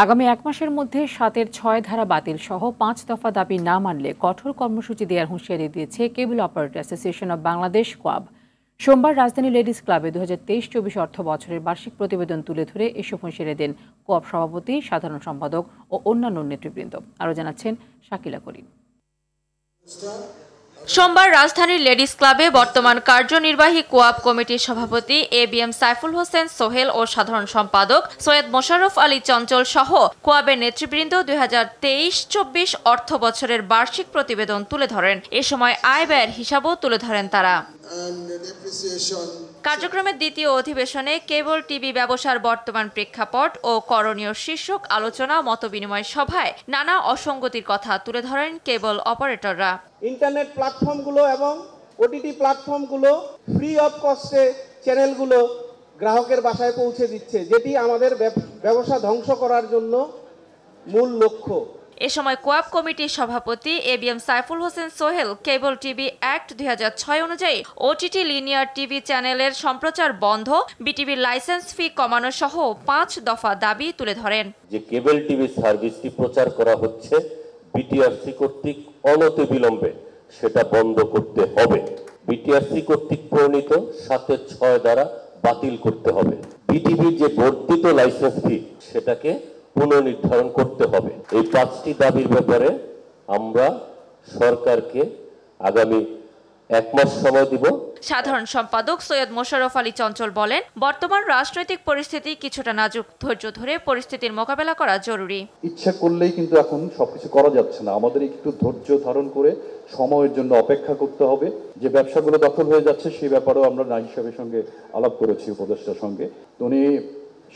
আগামী 1 মাসের মধ্যে 7-এর 6 ধারা বাতিল সহ 5 দফা দাবি না মানলে কঠোর কর্মসূচি দেওয়ার হুঁশিয়ারি দিয়েছে কেবল অপারেটর অ্যাসোসিয়েশন অব বাংলাদেশ কোয়াব। সোমবার রাজধানী লেডিস ক্লাবে 2023-24 অর্থ বছরের বার্ষিক প্রতিবেদন তুলে ধরে এসব হুঁশিয়ারি দেন কোয়াব সভাপতি, সাধারণ সম্পাদক ও অন্যান্য নেতৃবৃন্দ। আরও জানাচ্ছেন শাকিলা করিম। সোমবার রাজধানীর লেডিস ক্লাবে বর্তমান কার্যনির্বাহী কোয়াব কমিটির সভাপতি এবিএম সাইফুল হোসেন সোহেল ও সাধারণ সম্পাদক সৈয়দ মোশাররফ আলী চঞ্চল সহ কোয়াবের নেতৃবৃন্দ 2023-24 অর্থ বছরের বার্ষিক প্রতিবেদন তুলে ধরেন। এ সময় আয় ব্যয়ের হিসাবও তুলে ধরেন তারা। কার্যক্রমের দ্বিতীয় অধিবেশনে কেবল টিভি ব্যবসার বর্তমান প্রেক্ষাপট ও করণীয় শীর্ষক আলোচনা মতবিনিময় সভায় নানা অসঙ্গতির কথা তুলে ধরেন কেবল অপারেটররা। ইন্টারনেট প্ল্যাটফর্মগুলো এবং ওটিটি প্ল্যাটফর্মগুলো ফ্রি অফ কস্টে চ্যানেলগুলো গ্রাহকের বাসায় পৌঁছে দিচ্ছে, যেটি আমাদের ব্যবসা ধ্বংস করার জন্য মূল লক্ষ্য। এ সময় কোয়াব কমিটির সভাপতি ABM Saiful Hossain Sohel cable TV act 2006 অনুযায়ী ওটিটি লিনিয়ার টিভি চ্যানেলের সম্প্রচার বন্ধ, বিটিভির লাইসেন্স ফি কমানো সহ 5 দফা দাবি তুলে ধরেন। যে কেবল টিভি সার্ভিসটি প্রচার করা হচ্ছে বিটিআরসি কর্তৃক অনতিবিলম্বে সেটা বন্ধ করতে হবে। বিটিআরসি কর্তৃক প্রণীত 7-এর 6 দ্বারা বাতিল করতে হবে। বিটিভির যে বর্ধিত লাইসেন্স ফি সেটাকে পুনর্নির্ধারণ করতে হবে। এই 5টি দাবির ব্যাপারে আমরা সরকারকে আগামী 1 মাস সময় দিব। সাধারণ সম্পাদক সৈয়দ মোশাররফ আলী চঞ্চল বলেন, বর্তমান রাজনৈতিক পরিস্থিতি কিছুটা নাজুক, ধৈর্য ধরে পরিস্থিতির মোকাবেলা করা জরুরি। ইচ্ছা করলেই কিন্তু এখন সবকিছু করা যাচ্ছে না, আমাদের একটু ধৈর্য ধারণ করে সময়ের জন্য অপেক্ষা করতে হবে। যে ব্যবসাগুলো দখল হয়ে যাচ্ছে সেই ব্যাপারেও আমরা নাইব সাহেবের সঙ্গে আলাপ করেছি, উপদেষ্টার সঙ্গে। উনি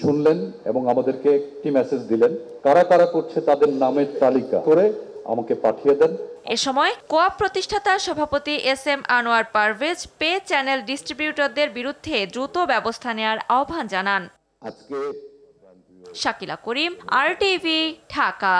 শুনলেন এবং আমাদেরকে একটি মেসেজ দিলেন, কারা কারা করছে তাদের নামের তালিকা করে আমাকে পাঠিয়ে দেন। এ সময় কোয়াব প্রতিষ্ঠাতা সভাপতি S M. Anwar Parvez pay channel ডিস্ট্রিবিউটরদের বিরুদ্ধে দ্রুত ব্যবস্থা নেওয়ার আহ্বান জানান। শাকিলা করিম, RTV, ঢাকা।